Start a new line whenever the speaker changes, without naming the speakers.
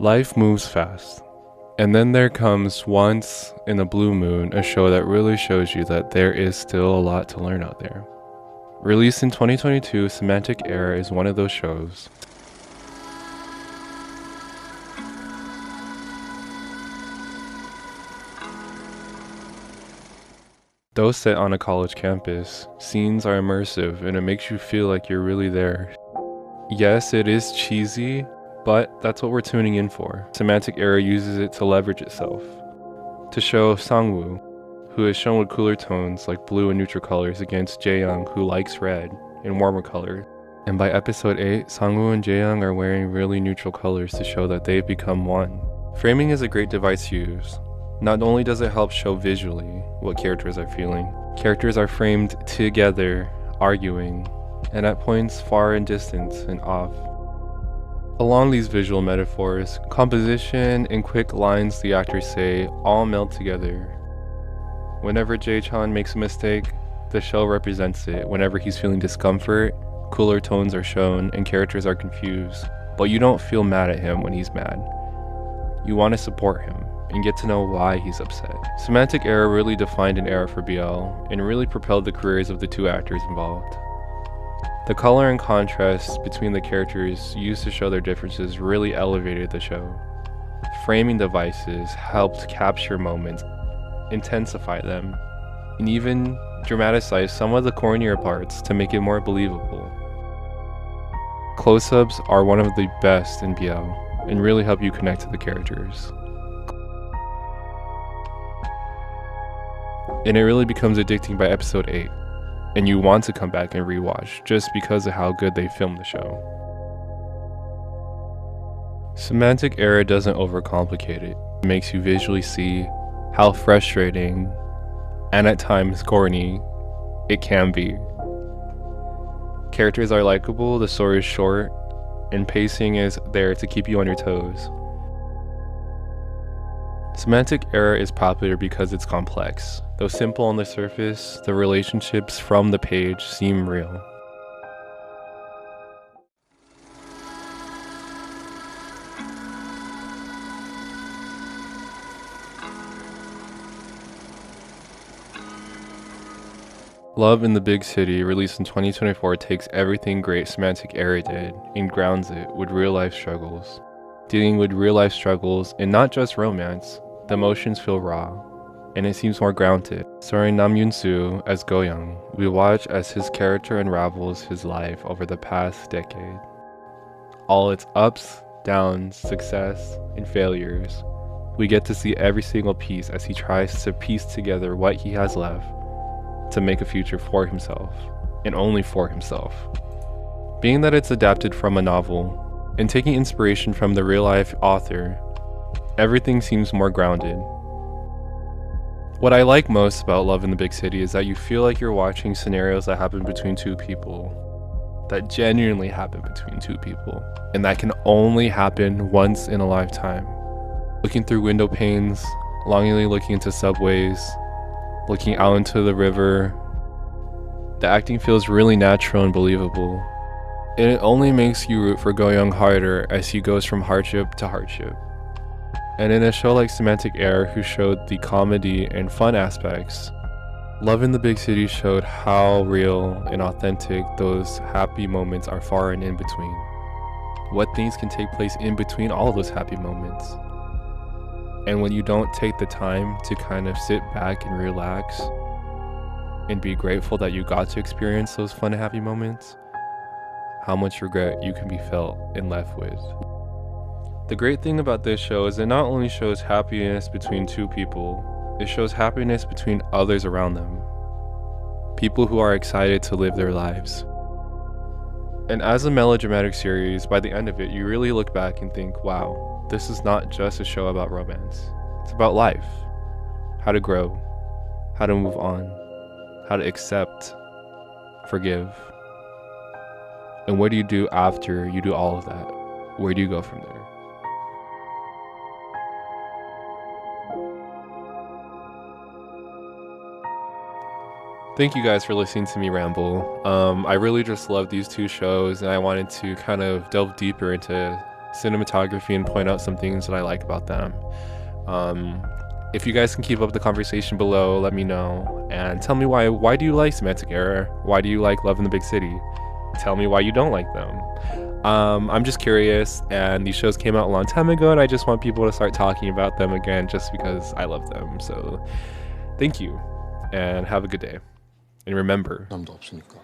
Life moves fast. And then there comes Once in a Blue Moon, a show that really shows you that there is still a lot to learn out there. Released in 2022, Semantic Era is one of those shows. Though set on a college campus, scenes are immersive and it makes you feel like you're really there. Yes, it is cheesy, but that's what we're tuning in for. Semantic Era uses it to leverage itself. To show Sangwoo, who is shown with cooler tones like blue and neutral colors, against Jaeyoung, who likes red and warmer colors. And by episode 8, Sangwoo and Jaeyoung are wearing really neutral colors to show that they've become one. Framing is a great device to use. Not only does it help show visually what characters are feeling, characters are framed together, arguing, and at points far in distance and off. Along these visual metaphors, composition and quick lines the actors say all meld together. Whenever Jae-chan makes a mistake, the show represents it. Whenever he's feeling discomfort, cooler tones are shown and characters are confused, but you don't feel mad at him when he's mad. You want to support him and get to know why he's upset. Semantic Era really defined an era for BL and really propelled the careers of the two actors involved. The color and contrast between the characters used to show their differences really elevated the show. Framing devices helped capture moments, intensify them, and even dramatize some of the cornier parts to make it more believable. Close-ups are one of the best in BL and really help you connect to the characters. And it really becomes addicting by episode 8, and you want to come back and rewatch just because of how good they filmed the show. Semantic Era doesn't overcomplicate it. It makes you visually see how frustrating and at times corny it can be. Characters are likable, the story is short, and pacing is there to keep you on your toes. Semantic Era is popular because it's complex. Though simple on the surface, the relationships from the page seem real. Love in the Big City, released in 2024, takes everything great Semantic Era did and grounds it with real-life struggles. Dealing with real-life struggles, and not just romance, the emotions feel raw, and it seems more grounded. Starring Nam Yoon-soo as Go-young, we watch as his character unravels his life over the past decade. All its ups, downs, success, and failures. We get to see every single piece as he tries to piece together what he has left to make a future for himself, and only for himself. Being that it's adapted from a novel, and taking inspiration from the real-life author, everything seems more grounded. What I like most about Love in the Big City is that you feel like you're watching scenarios that happen between two people, that genuinely happen between two people, and that can only happen once in a lifetime. Looking through window panes, longingly looking into subways, looking out into the river, the acting feels really natural and believable. And it only makes you root for Go-young harder as he goes from hardship to hardship. And in a show like Semantic Era, who showed the comedy and fun aspects, Love in the Big City showed how real and authentic those happy moments are far and in between. What things can take place in between all of those happy moments. And when you don't take the time to kind of sit back and relax and be grateful that you got to experience those fun and happy moments, how much regret you can be felt and left with. The great thing about this show is it not only shows happiness between two people, it shows happiness between others around them. People who are excited to live their lives. And as a melodramatic series, by the end of it, you really look back and think, wow, this is not just a show about romance. It's about life. How to grow, how to move on, how to accept, forgive. And what do you do after you do all of that? Where do you go from there? Thank you guys for listening to me ramble. I really just love these two shows, and I wanted to kind of delve deeper into cinematography and point out some things that I like about them. If you guys can keep up the conversation below, let me know and tell me why do you like Semantic Error? Why do you like Love in the Big City? Tell me why you don't like them. I'm just curious, and these shows came out a long time ago, and I just want people to start talking about them again just because I love them. So thank you, and have a good day. And remember,
남도 없으니까.